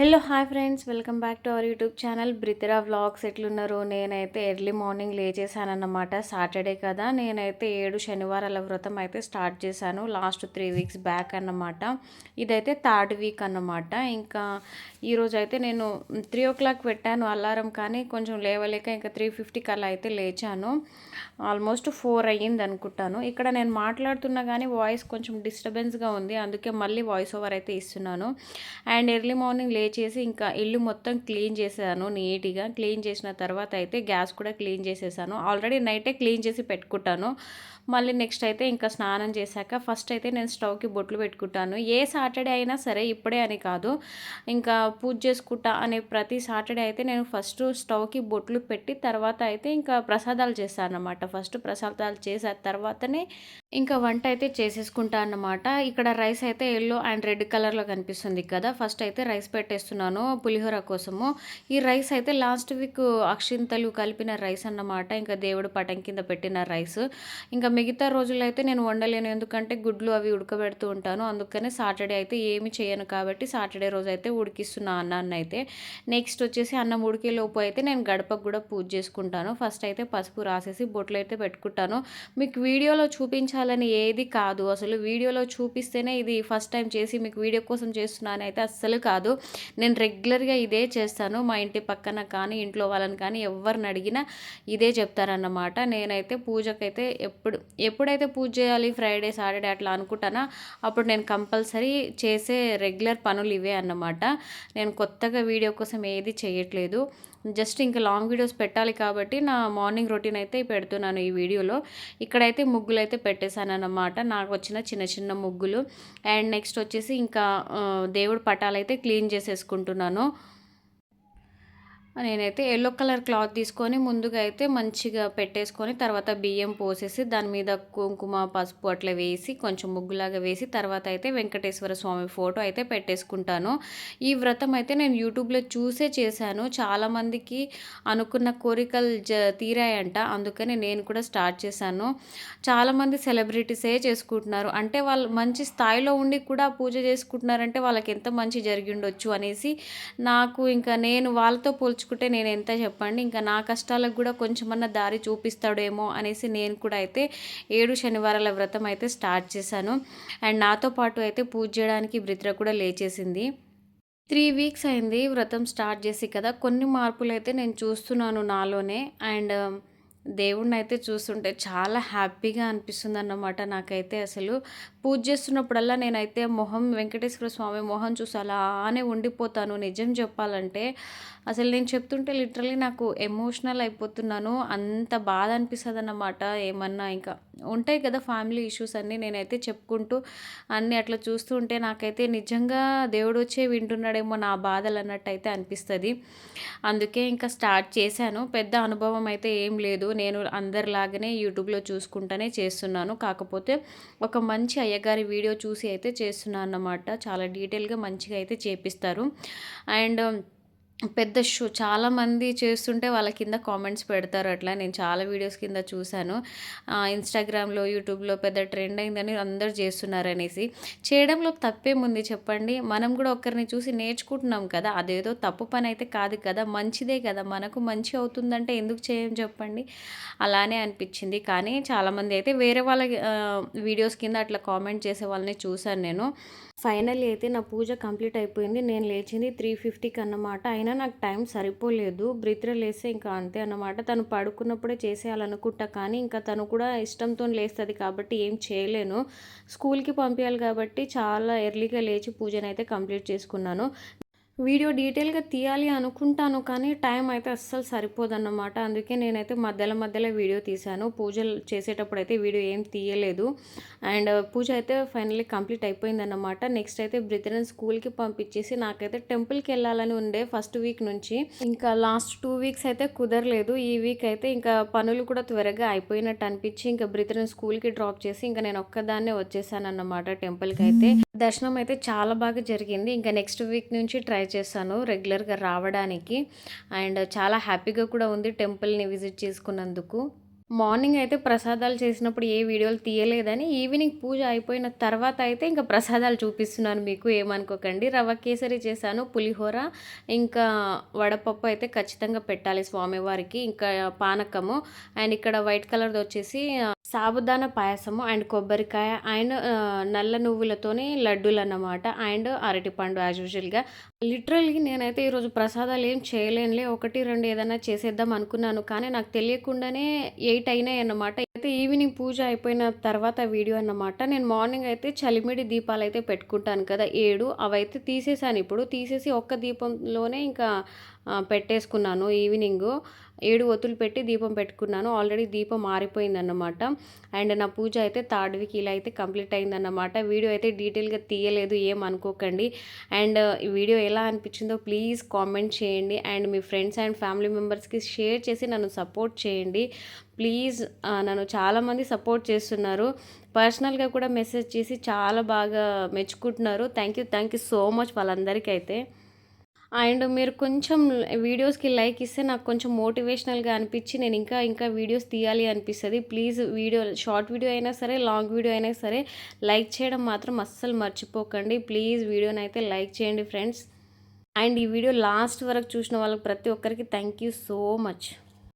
Hello hi friends, welcome back to our YouTube channel Brithira vlogs. ఎట్లున్నారు? నేనైతే early morning లేచేసానన్నమాట. Saturday కదా, నేనైతే 7 శనివారాల వ్రతం అయితే స్టార్ట్ చేశాను లాస్ట్ 3 వీక్స్ బ్యాక్ అన్నమాట. ఇదైతే థర్డ్ వీక్ అన్నమాట. ఇంకా ఈరోజు అయితే నేను 3 ఓ క్లాక్ పెట్టాను అలారం, కానీ కొంచెం లేవలేక ఇంకా 3:50కి అలా అయితే లేచాను. ఆల్మోస్ట్ 4 అయ్యింది అనుకుంటాను. ఇక్కడ నేను మాట్లాడుతున్నా కానీ వాయిస్ కొంచెం డిస్టర్బెన్స్గా ఉంది, అందుకే మళ్ళీ వాయిస్ ఓవర్ అయితే ఇస్తున్నాను. అండ్ ఎర్లీ మార్నింగ్ లేచేసి ఇంకా ఇల్లు మొత్తం క్లీన్ చేశాను. నీట్గా క్లీన్ చేసిన తర్వాత అయితే గ్యాస్ కూడా క్లీన్ చేసేసాను. ఆల్రెడీ నైటే క్లీన్ చేసి పెట్టుకుంటాను. మళ్ళీ నెక్స్ట్ అయితే ఇంకా స్నానం చేశాక ఫస్ట్ అయితే నేను స్టవ్కి బొట్లు పెట్టుకుంటాను. ఏ సాటర్డే అయినా సరే, ఇప్పుడే అని కాదు, ఇంకా పూజ చేసుకుంటా అనే ప్రతి సాటర్డే అయితే నేను ఫస్ట్ స్టవ్కి బొట్లు పెట్టి తర్వాత అయితే ఇంకా ప్రసాదాలు చేస్తాను అన్నమాట. ఫస్ట్ ప్రసాదాలు చేసిన తర్వాతనే ఇంకా వంట అయితే చేసేసుకుంటా అన్నమాట. ఇక్కడ రైస్ అయితే ఎల్లో అండ్ రెడ్ కలర్లో కనిపిస్తుంది కదా, ఫస్ట్ అయితే రైస్ పెట్టేస్తున్నాను పులిహోర కోసము. ఈ రైస్ అయితే లాస్ట్ వీక్ అక్షింతలు కలిపిన రైస్ అన్నమాట, ఇంకా దేవుడు పటం కింద పెట్టిన రైస్. ఇంకా మిగతా రోజుల్లో అయితే నేను వండలేను, ఎందుకంటే గుడ్లు అవి ఉడకబెడుతూ ఉంటాను. అందుకనే సాటర్డే అయితే ఏమి చేయను కాబట్టి సాటర్డే రోజు అయితే ఉడికిస్తున్నా అన్నాన్ని అయితే. నెక్స్ట్ వచ్చేసి అన్నం ఉడికేలోపు అయితే నేను గడపకు కూడా పూజ చేసుకుంటాను. ఫస్ట్ అయితే పసుపు రాసేసి బొట్లు అయితే పెట్టుకుంటాను. మీకు వీడియోలో చూపించాలని ఏది కాదు, అసలు వీడియోలో చూపిస్తేనే ఇది ఫస్ట్ టైం చేసి మీకు వీడియో కోసం చేస్తున్నాను అయితే అస్సలు కాదు. నేను రెగ్యులర్గా ఇదే చేస్తాను. మా ఇంటి పక్కన కానీ ఇంట్లో వాళ్ళని కానీ ఎవరిని అడిగినా ఇదే చెప్తారన్నమాట. నేనైతే పూజకైతే ఎప్పుడైతే పూజ చేయాలి, ఫ్రైడే సాటర్డే అట్లా అనుకుంటానా, అప్పుడు నేను కంపల్సరీ చేసే రెగ్యులర్ పనులు ఇవే అన్నమాట. నేను కొత్తగా వీడియో కోసం ఏది చేయట్లేదు. జస్ట్ ఇంకా లాంగ్ వీడియోస్ పెట్టాలి కాబట్టి నా మార్నింగ్ రొటీన్ అయితే పెడుతున్నాను ఈ వీడియోలో. ఇక్కడైతే ముగ్గులు అయితే పెట్టేశాను అన్నమాట, నాకు వచ్చిన చిన్న చిన్న ముగ్గులు. అండ్ నెక్స్ట్ వచ్చేసి ఇంకా దేవుడు పటాలు అయితే క్లీన్ చేసేసుకుంటున్నాను. నేనైతే ఎల్లో కలర్ క్లాత్ తీసుకొని ముందుగా అయితే మంచిగా పెట్టేసుకొని తర్వాత బియ్యం పోసేసి దాని మీద కుంకుమ పసుపు అట్లా వేసి కొంచెం ముగ్గులాగా వేసి తర్వాత అయితే వెంకటేశ్వర స్వామి ఫోటో అయితే పెట్టేసుకుంటాను. ఈ వ్రతం అయితే నేను యూట్యూబ్లో చూసే చేశాను. చాలామందికి అనుకున్న కోరికలు తీరాయంట, అందుకని నేను కూడా స్టార్ట్ చేశాను. చాలామంది సెలబ్రిటీసే చేసుకుంటున్నారు, అంటే వాళ్ళు మంచి స్థాయిలో ఉండి కూడా పూజ చేసుకుంటున్నారంటే వాళ్ళకి ఎంత మంచి జరిగి ఉండొచ్చు అనేసి నాకు ఇంకా నేను వాళ్ళతో పోల్చుకుంటే నేను ఎంత చెప్పండి, ఇంకా నా కష్టాలకు కూడా కొంచెమన్నా దారి చూపిస్తాడేమో అనేసి నేను కూడా అయితే 7 శనివారాల వ్రతం అయితే స్టార్ట్ చేశాను. అండ్ నాతో పాటు అయితే పూజ చేయడానికి బ్రిత్ర కూడా లేచేసింది. 3 వీక్స్ అయింది వ్రతం స్టార్ట్ చేసి కదా, కొన్ని మార్పులు అయితే నేను చూస్తున్నాను నాలోనే. అండ్ దేవుడినైతే చూస్తుంటే చాలా హ్యాపీగా అనిపిస్తుందన్నమాట నాకైతే. అసలు పూజ చేస్తున్నప్పుడల్లా నేనైతే వెంకటేశ్వర స్వామి మొహం చూసి అలానే ఉండిపోతాను. నిజం చెప్పాలంటే అసలు నేను చెప్తుంటే లిటరలీ నాకు ఎమోషనల్ అయిపోతున్నాను. అంత బాధ అనిపిస్తుంది అన్నమాట. ఏమన్నా ఇంకా ఉంటాయి కదా ఫ్యామిలీ ఇష్యూస్ అన్నీ, నేనైతే చెప్పుకుంటూ అన్నీ అట్లా చూస్తూ ఉంటే నాకైతే నిజంగా దేవుడు వచ్చే వింటున్నాడేమో నా బాధలు అన్నట్టు అయితే అనిపిస్తుంది. అందుకే ఇంకా స్టార్ట్ చేశాను. పెద్ద అనుభవం అయితే ఏం లేదు, నేను అందరిలాగానే యూట్యూబ్లో చూసుకుంటూనే చేస్తున్నాను. కాకపోతే ఒక మంచి అయ్యగారి వీడియో చూసి అయితే చేస్తున్నాను అన్నమాట. చాలా డీటెయిల్గా మంచిగా అయితే చేపిస్తారు. అండ్ పెద్ద చాలామంది చేస్తుంటే వాళ్ళ కింద కామెంట్స్ పెడతారు. అట్లా నేను చాలా వీడియోస్ కింద చూశాను. ఇన్స్టాగ్రామ్లో యూట్యూబ్లో పెద్ద ట్రెండ్ అయిందని అందరు చేస్తున్నారనేసి. చేయడంలో తప్పేముంది చెప్పండి, మనం కూడా ఒకరిని చూసి నేర్చుకుంటున్నాం కదా, అదేదో తప్పు పని అయితే కాదు కదా, మంచిదే కదా, మనకు మంచి అవుతుందంటే ఎందుకు చేయం చెప్పండి. అలానే అనిపించింది. కానీ చాలామంది అయితే వేరే వాళ్ళ వీడియోస్ కింద అట్లా కామెంట్ చేసే వాళ్ళని చూశాను నేను. ఫైనల్లీ అయితే నా పూజ కంప్లీట్ అయిపోయింది. నేను లేచింది 3:50కి అన్నమాట. అయినా నాకు టైం సరిపోలేదు. బ్రిత్ర లేస్తే ఇంకా అంతే అన్నమాట. తను పడుకున్నప్పుడే చేసేయాలనుకుంటా, కానీ ఇంకా తను కూడా ఇష్టంతో లేస్తుంది కాబట్టి ఏం చేయలేను. స్కూల్కి పంపించాలి కాబట్టి చాలా ఎర్లీగా లేచి పూజనైతే కంప్లీట్ చేసుకున్నాను. వీడియో డీటెయిల్గా తీయాలి అనుకుంటాను, కానీ టైం అయితే అస్సలు సరిపోదన్నమాట. అందుకే నేనైతే మధ్యలో వీడియో తీశాను. పూజలు చేసేటప్పుడు అయితే వీడియో ఏం తీయలేదు. అండ్ పూజ అయితే ఫైనల్లీ కంప్లీట్ అయిపోయిందన్నమాట. నెక్స్ట్ అయితే బ్రితరన్ స్కూల్కి పంపించేసి నాకైతే టెంపుల్కి వెళ్ళాలని ఉండే ఫస్ట్ వీక్ నుంచి. ఇంకా లాస్ట్ 2 వీక్స్ అయితే కుదరలేదు. ఈ వీక్ అయితే ఇంకా పనులు కూడా త్వరగా అయిపోయినట్టు అనిపించి ఇంకా బ్రితరన్ స్కూల్కి డ్రాప్ చేసి ఇంకా నేను ఒక్కదాన్నే వచ్చేసాను అన్నమాట టెంపుల్కి అయితే. దర్శనం అయితే చాలా బాగా జరిగింది. ఇంకా నెక్స్ట్ వీక్ నుంచి ట్రై చేశాను రెగ్యులర్గా రావడానికి. అండ్ చాలా హ్యాపీగా కూడా ఉంది టెంపుల్ని విజిట్ చేసుకున్నందుకు. మార్నింగ్ అయితే ప్రసాదాలు చేసినప్పుడు ఏ వీడియోలు తీయలేదని ఈవినింగ్ పూజ అయిపోయిన తర్వాత అయితే ఇంకా ప్రసాదాలు చూపిస్తున్నాను మీకు, ఏమనుకోకండి. రవ్వ కేసరి చేశాను, పులిహోర, ఇంకా వడపప్పు అయితే ఖచ్చితంగా పెట్టాలి స్వామివారికి, ఇంకా పానకము, అండ్ ఇక్కడ వైట్ కలర్ది వచ్చేసి సాబుదానా పాయసము అండ్ కొబ్బరికాయ అండ్ నల్ల నువ్వులతోని లడ్డూలు అన్నమాట, అండ్ అరటిపండు యాజ్ యూజువల్గా. లిటరల్‌గా నేనైతే ఈరోజు ప్రసాదాలు ఏం చేయలేనులే, 1, 2 ఏదైనా చేసేద్దాం అనుకున్నాను. కానీ నాకు తెలియకుండానే 8 అయినాయన్నమాట. అయితే ఈవినింగ్ పూజ అయిపోయిన తర్వాత వీడియో అన్నమాట. నేను మార్నింగ్ అయితే చలిమిడి దీపాలైతే పెట్టుకుంటాను కదా 7, అవైతే తీసేసాను ఇప్పుడు. తీసేసి ఒక్క దీపంలోనే ఇంకా పెట్టేసుకున్నాను ఈవినింగు. 7 ఒత్తులు పెట్టి దీపం పెట్టుకున్నాను. ఆల్రెడీ దీపం ఆరిపోయిందన్నమాట. అండ్ నా పూజ అయితే థర్డ్ వీక్ ఇలా అయితే కంప్లీట్ అయిందన్నమాట. వీడియో అయితే డీటెయిల్‌గా తీయలేదు, ఏమనుకోకండి. అండ్ ఈ వీడియో ఎలా అనిపించిందో ప్లీజ్ కామెంట్ చేయండి. And me friends and family మెంబర్స్కి షేర్ చేసి నన్ను సపోర్ట్ చేయండి ప్లీజ్. నన్ను చాలామంది సపోర్ట్ చేస్తున్నారు, పర్సనల్గా కూడా మెసేజ్ చేసి చాలా బాగా మెచ్చుకుంటున్నారు. థ్యాంక్ యూ సో మచ్ వాళ్ళందరికీ అయితే. అండ్ మీరు కొంచెం వీడియోస్కి లైక్ ఇస్తే నాకు కొంచెం మోటివేషనల్గా అనిపించి నేను ఇంకా వీడియోస్ తీయాలి అనిపిస్తుంది. ప్లీజ్ వీడియో, షార్ట్ వీడియో అయినా సరే, లాంగ్ వీడియో అయినా సరే, లైక్ చేయడం మాత్రం అస్సలు మర్చిపోకండి. ప్లీజ్ వీడియోని అయితే లైక్ చేయండి ఫ్రెండ్స్. అండ్ ఈ వీడియో లాస్ట్ వరకు చూసిన వాళ్ళకి ప్రతి ఒక్కరికి థ్యాంక్ యూ సో మచ్.